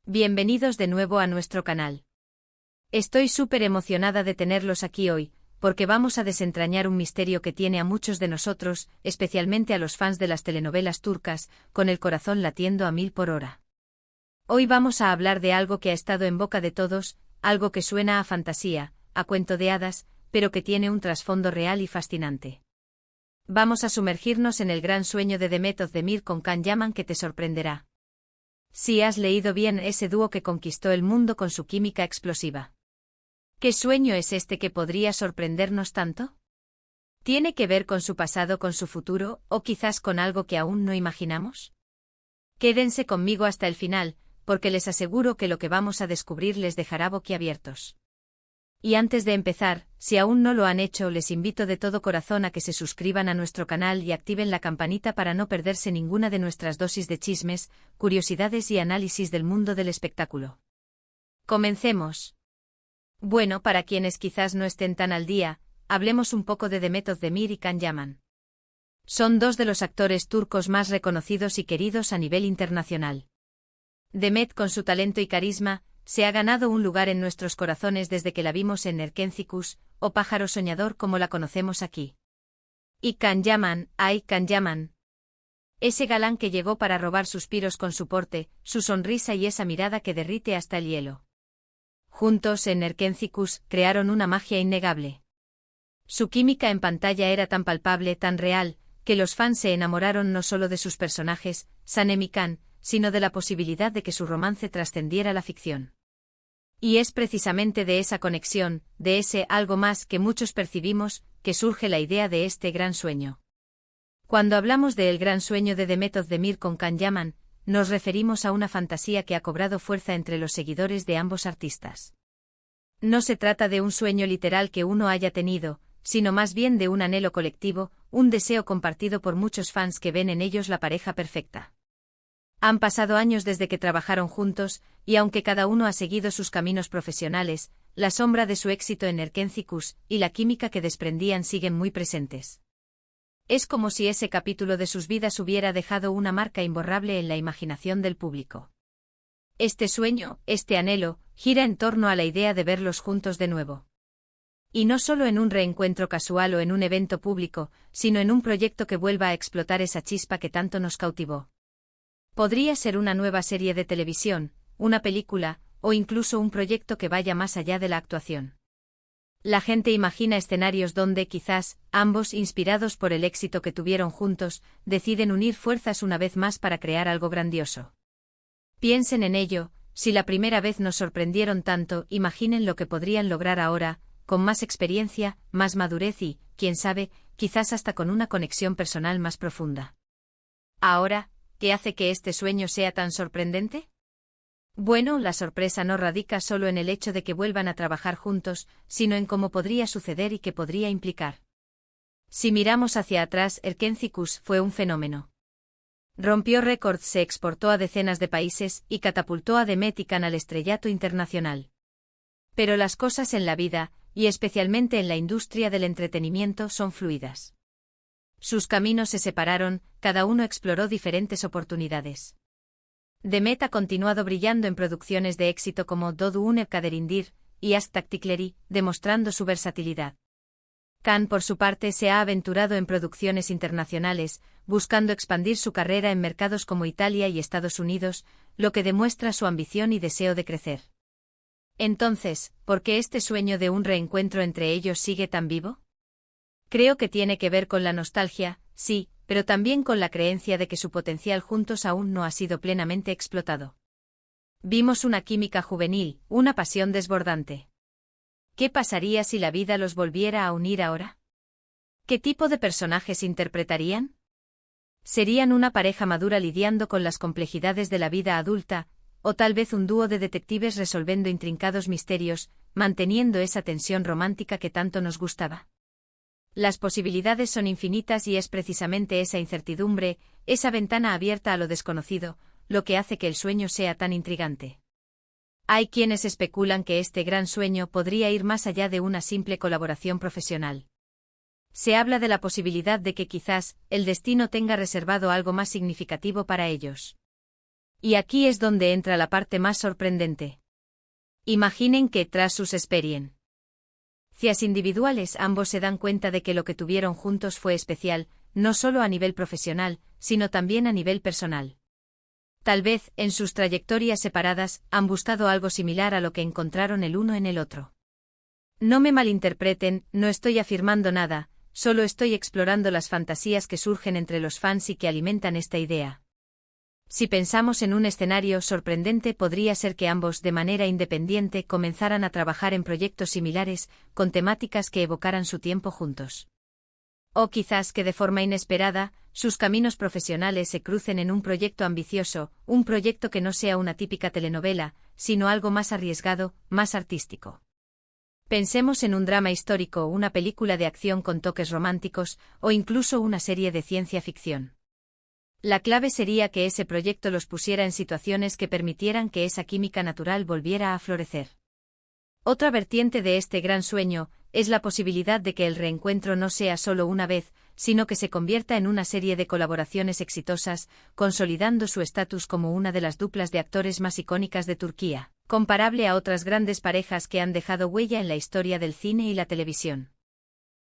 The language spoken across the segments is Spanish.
Bienvenidos de nuevo a nuestro canal. Estoy súper emocionada de tenerlos aquí hoy, porque vamos a desentrañar un misterio que tiene a muchos de nosotros, especialmente a los fans de las telenovelas turcas, con el corazón latiendo a 1000 por hora. Hoy vamos a hablar de algo que ha estado en boca de todos, algo que suena a fantasía, a cuento de hadas, pero que tiene un trasfondo real y fascinante. Vamos a sumergirnos en el gran sueño de Demet Özdemir con Can Yaman que te sorprenderá. Si has leído bien ese dúo que conquistó el mundo con su química explosiva. ¿Qué sueño es este que podría sorprendernos tanto? ¿Tiene que ver con su pasado, con su futuro, o quizás con algo que aún no imaginamos? Quédense conmigo hasta el final, porque les aseguro que lo que vamos a descubrir les dejará boquiabiertos. Y antes de empezar, si aún no lo han hecho, les invito de todo corazón a que se suscriban a nuestro canal y activen la campanita para no perderse ninguna de nuestras dosis de chismes, curiosidades y análisis del mundo del espectáculo. Comencemos. Bueno, para quienes quizás no estén tan al día, hablemos un poco de Demet Özdemir y Can Yaman. Son dos de los actores turcos más reconocidos y queridos a nivel internacional. Demet, con su talento y carisma, se ha ganado un lugar en nuestros corazones desde que la vimos en Erkencikus, o Pájaro Soñador como la conocemos aquí. Y Can Yaman, ¡ay, Can Yaman! Ese galán que llegó para robar suspiros con su porte, su sonrisa y esa mirada que derrite hasta el hielo. Juntos en Erkencikus crearon una magia innegable. Su química en pantalla era tan palpable, tan real, que los fans se enamoraron no solo de sus personajes, Sanem y Can, sino de la posibilidad de que su romance trascendiera la ficción. Y es precisamente de esa conexión, de ese algo más que muchos percibimos, que surge la idea de este gran sueño. Cuando hablamos de El gran sueño de Demet Özdemir con Can Yaman, nos referimos a una fantasía que ha cobrado fuerza entre los seguidores de ambos artistas. No se trata de un sueño literal que uno haya tenido, sino más bien de un anhelo colectivo, un deseo compartido por muchos fans que ven en ellos la pareja perfecta. Han pasado años desde que trabajaron juntos, y aunque cada uno ha seguido sus caminos profesionales, la sombra de su éxito en Erkencikus y la química que desprendían siguen muy presentes. Es como si ese capítulo de sus vidas hubiera dejado una marca imborrable en la imaginación del público. Este sueño, este anhelo, gira en torno a la idea de verlos juntos de nuevo. Y no solo en un reencuentro casual o en un evento público, sino en un proyecto que vuelva a explotar esa chispa que tanto nos cautivó. Podría ser una nueva serie de televisión, una película, o incluso un proyecto que vaya más allá de la actuación. La gente imagina escenarios donde, quizás, ambos, inspirados por el éxito que tuvieron juntos, deciden unir fuerzas una vez más para crear algo grandioso. Piensen en ello, si la primera vez nos sorprendieron tanto, imaginen lo que podrían lograr ahora, con más experiencia, más madurez y, quién sabe, quizás hasta con una conexión personal más profunda. Ahora, ¿qué hace que este sueño sea tan sorprendente? Bueno, la sorpresa no radica solo en el hecho de que vuelvan a trabajar juntos, sino en cómo podría suceder y qué podría implicar. Si miramos hacia atrás, Erkencikus fue un fenómeno. Rompió récords, se exportó a decenas de países y catapultó a Demet y Can al estrellato internacional. Pero las cosas en la vida, y especialmente en la industria del entretenimiento, son fluidas. Sus caminos se separaron, cada uno exploró diferentes oportunidades. Demet ha continuado brillando en producciones de éxito como Doğduğun Kaderindir y Aşk Taktikleri, demostrando su versatilidad. Can, por su parte, se ha aventurado en producciones internacionales, buscando expandir su carrera en mercados como Italia y Estados Unidos, lo que demuestra su ambición y deseo de crecer. Entonces, ¿por qué este sueño de un reencuentro entre ellos sigue tan vivo? Creo que tiene que ver con la nostalgia, sí, pero también con la creencia de que su potencial juntos aún no ha sido plenamente explotado. Vimos una química juvenil, una pasión desbordante. ¿Qué pasaría si la vida los volviera a unir ahora? ¿Qué tipo de personajes interpretarían? ¿Serían una pareja madura lidiando con las complejidades de la vida adulta, o tal vez un dúo de detectives resolviendo intrincados misterios, manteniendo esa tensión romántica que tanto nos gustaba? Las posibilidades son infinitas y es precisamente esa incertidumbre, esa ventana abierta a lo desconocido, lo que hace que el sueño sea tan intrigante. Hay quienes especulan que este gran sueño podría ir más allá de una simple colaboración profesional. Se habla de la posibilidad de que quizás el destino tenga reservado algo más significativo para ellos. Y aquí es donde entra la parte más sorprendente. Imaginen que, tras sus experiencias individuales, ambos se dan cuenta de que lo que tuvieron juntos fue especial, no solo a nivel profesional, sino también a nivel personal. Tal vez, en sus trayectorias separadas, han buscado algo similar a lo que encontraron el uno en el otro. No me malinterpreten, no estoy afirmando nada, solo estoy explorando las fantasías que surgen entre los fans y que alimentan esta idea. Si pensamos en un escenario sorprendente, podría ser que ambos, de manera independiente, comenzaran a trabajar en proyectos similares, con temáticas que evocaran su tiempo juntos. O quizás que de forma inesperada, sus caminos profesionales se crucen en un proyecto ambicioso, un proyecto que no sea una típica telenovela, sino algo más arriesgado, más artístico. Pensemos en un drama histórico, una película de acción con toques románticos, o incluso una serie de ciencia ficción. La clave sería que ese proyecto los pusiera en situaciones que permitieran que esa química natural volviera a florecer. Otra vertiente de este gran sueño es la posibilidad de que el reencuentro no sea solo una vez, sino que se convierta en una serie de colaboraciones exitosas, consolidando su estatus como una de las duplas de actores más icónicas de Turquía, comparable a otras grandes parejas que han dejado huella en la historia del cine y la televisión.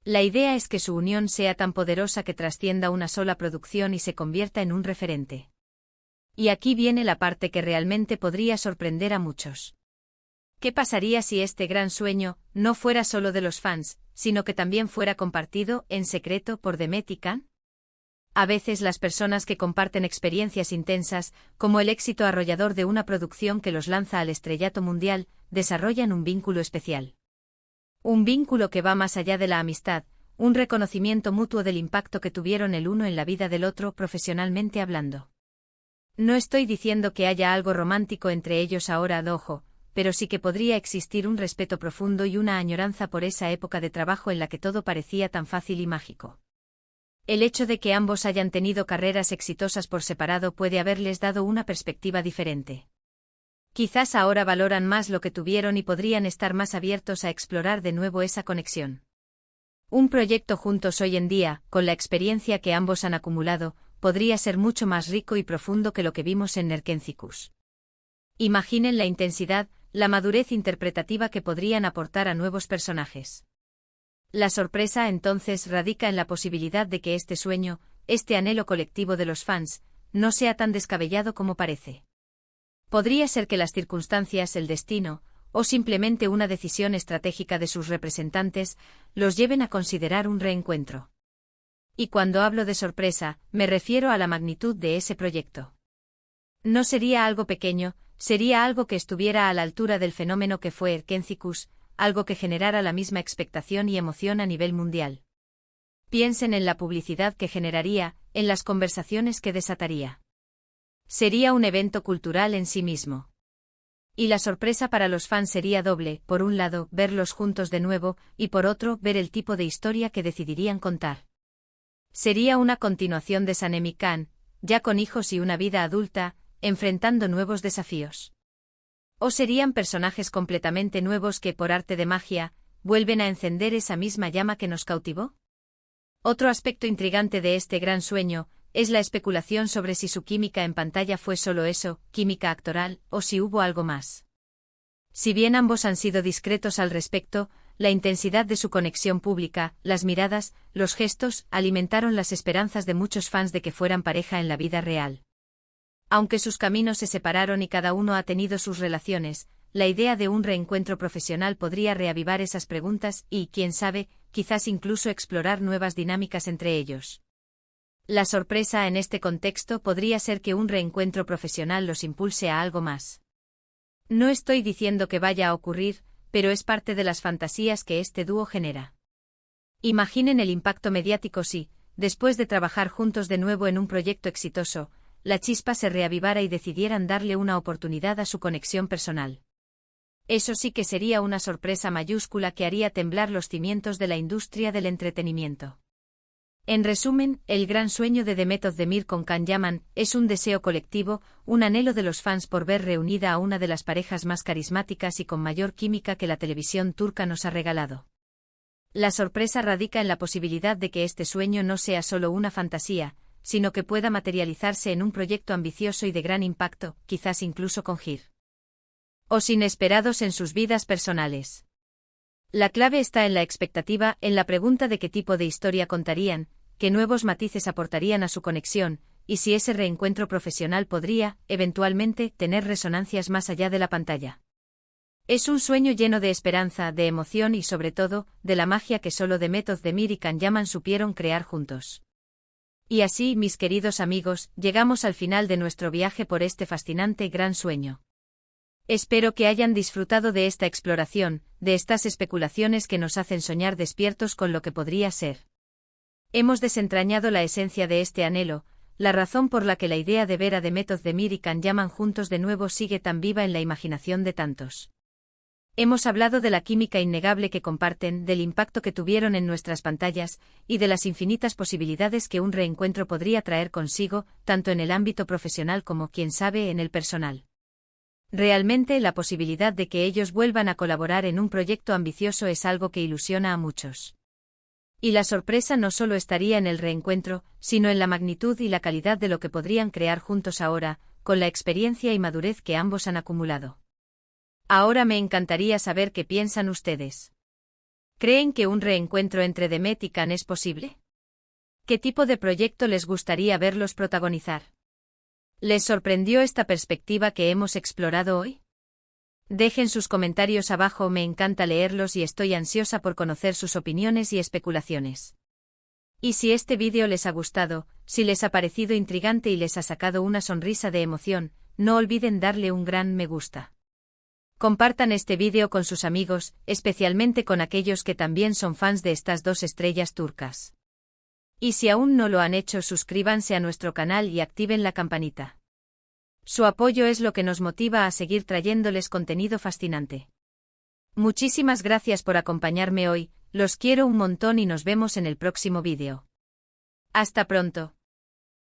La idea es que su unión sea tan poderosa que trascienda una sola producción y se convierta en un referente. Y aquí viene la parte que realmente podría sorprender a muchos. ¿Qué pasaría si este gran sueño no fuera solo de los fans, sino que también fuera compartido en secreto por Demet y Can? A veces las personas que comparten experiencias intensas, como el éxito arrollador de una producción que los lanza al estrellato mundial, desarrollan un vínculo especial. Un vínculo que va más allá de la amistad, un reconocimiento mutuo del impacto que tuvieron el uno en la vida del otro profesionalmente hablando. No estoy diciendo que haya algo romántico entre ellos ahora, ojo, pero sí que podría existir un respeto profundo y una añoranza por esa época de trabajo en la que todo parecía tan fácil y mágico. El hecho de que ambos hayan tenido carreras exitosas por separado puede haberles dado una perspectiva diferente. Quizás ahora valoran más lo que tuvieron y podrían estar más abiertos a explorar de nuevo esa conexión. Un proyecto juntos hoy en día, con la experiencia que ambos han acumulado, podría ser mucho más rico y profundo que lo que vimos en Nerkencicus. Imaginen la intensidad, la madurez interpretativa que podrían aportar a nuevos personajes. La sorpresa entonces radica en la posibilidad de que este sueño, este anhelo colectivo de los fans, no sea tan descabellado como parece. Podría ser que las circunstancias, el destino, o simplemente una decisión estratégica de sus representantes, los lleven a considerar un reencuentro. Y cuando hablo de sorpresa, me refiero a la magnitud de ese proyecto. No sería algo pequeño, sería algo que estuviera a la altura del fenómeno que fue Nerkencicus, algo que generara la misma expectación y emoción a nivel mundial. Piensen en la publicidad que generaría, en las conversaciones que desataría. Sería un evento cultural en sí mismo. Y la sorpresa para los fans sería doble, por un lado, verlos juntos de nuevo, y por otro, ver el tipo de historia que decidirían contar. Sería una continuación de Sanem y Can, ya con hijos y una vida adulta, enfrentando nuevos desafíos. O serían personajes completamente nuevos que, por arte de magia, vuelven a encender esa misma llama que nos cautivó. Otro aspecto intrigante de este gran sueño es la especulación sobre si su química en pantalla fue solo eso, química actoral, o si hubo algo más. Si bien ambos han sido discretos al respecto, la intensidad de su conexión pública, las miradas, los gestos, alimentaron las esperanzas de muchos fans de que fueran pareja en la vida real. Aunque sus caminos se separaron y cada uno ha tenido sus relaciones, la idea de un reencuentro profesional podría reavivar esas preguntas y, quién sabe, quizás incluso explorar nuevas dinámicas entre ellos. La sorpresa en este contexto podría ser que un reencuentro profesional los impulse a algo más. No estoy diciendo que vaya a ocurrir, pero es parte de las fantasías que este dúo genera. Imaginen el impacto mediático si, después de trabajar juntos de nuevo en un proyecto exitoso, la chispa se reavivara y decidieran darle una oportunidad a su conexión personal. Eso sí que sería una sorpresa mayúscula que haría temblar los cimientos de la industria del entretenimiento. En resumen, el gran sueño de Demet Özdemir con Can Yaman es un deseo colectivo, un anhelo de los fans por ver reunida a una de las parejas más carismáticas y con mayor química que la televisión turca nos ha regalado. La sorpresa radica en la posibilidad de que este sueño no sea solo una fantasía, sino que pueda materializarse en un proyecto ambicioso y de gran impacto, quizás incluso con giros inesperados en sus vidas personales. La clave está en la expectativa, en la pregunta de qué tipo de historia contarían, qué nuevos matices aportarían a su conexión, y si ese reencuentro profesional podría, eventualmente, tener resonancias más allá de la pantalla. Es un sueño lleno de esperanza, de emoción y sobre todo, de la magia que solo Demet Özdemir y Can Yaman supieron crear juntos. Y así, mis queridos amigos, llegamos al final de nuestro viaje por este fascinante gran sueño. Espero que hayan disfrutado de esta exploración, de estas especulaciones que nos hacen soñar despiertos con lo que podría ser. Hemos desentrañado la esencia de este anhelo, la razón por la que la idea de ver a Demet Özdemir y Can Yaman juntos de nuevo sigue tan viva en la imaginación de tantos. Hemos hablado de la química innegable que comparten, del impacto que tuvieron en nuestras pantallas, y de las infinitas posibilidades que un reencuentro podría traer consigo, tanto en el ámbito profesional como, quién sabe, en el personal. Realmente la posibilidad de que ellos vuelvan a colaborar en un proyecto ambicioso es algo que ilusiona a muchos. Y la sorpresa no solo estaría en el reencuentro, sino en la magnitud y la calidad de lo que podrían crear juntos ahora, con la experiencia y madurez que ambos han acumulado. Ahora me encantaría saber qué piensan ustedes. ¿Creen que un reencuentro entre Demet y Can es posible? ¿Qué tipo de proyecto les gustaría verlos protagonizar? ¿Les sorprendió esta perspectiva que hemos explorado hoy? Dejen sus comentarios abajo, me encanta leerlos y estoy ansiosa por conocer sus opiniones y especulaciones. Y si este vídeo les ha gustado, si les ha parecido intrigante y les ha sacado una sonrisa de emoción, no olviden darle un gran me gusta. Compartan este vídeo con sus amigos, especialmente con aquellos que también son fans de estas dos estrellas turcas. Y si aún no lo han hecho, suscríbanse a nuestro canal y activen la campanita. Su apoyo es lo que nos motiva a seguir trayéndoles contenido fascinante. Muchísimas gracias por acompañarme hoy, los quiero un montón y nos vemos en el próximo vídeo. Hasta pronto.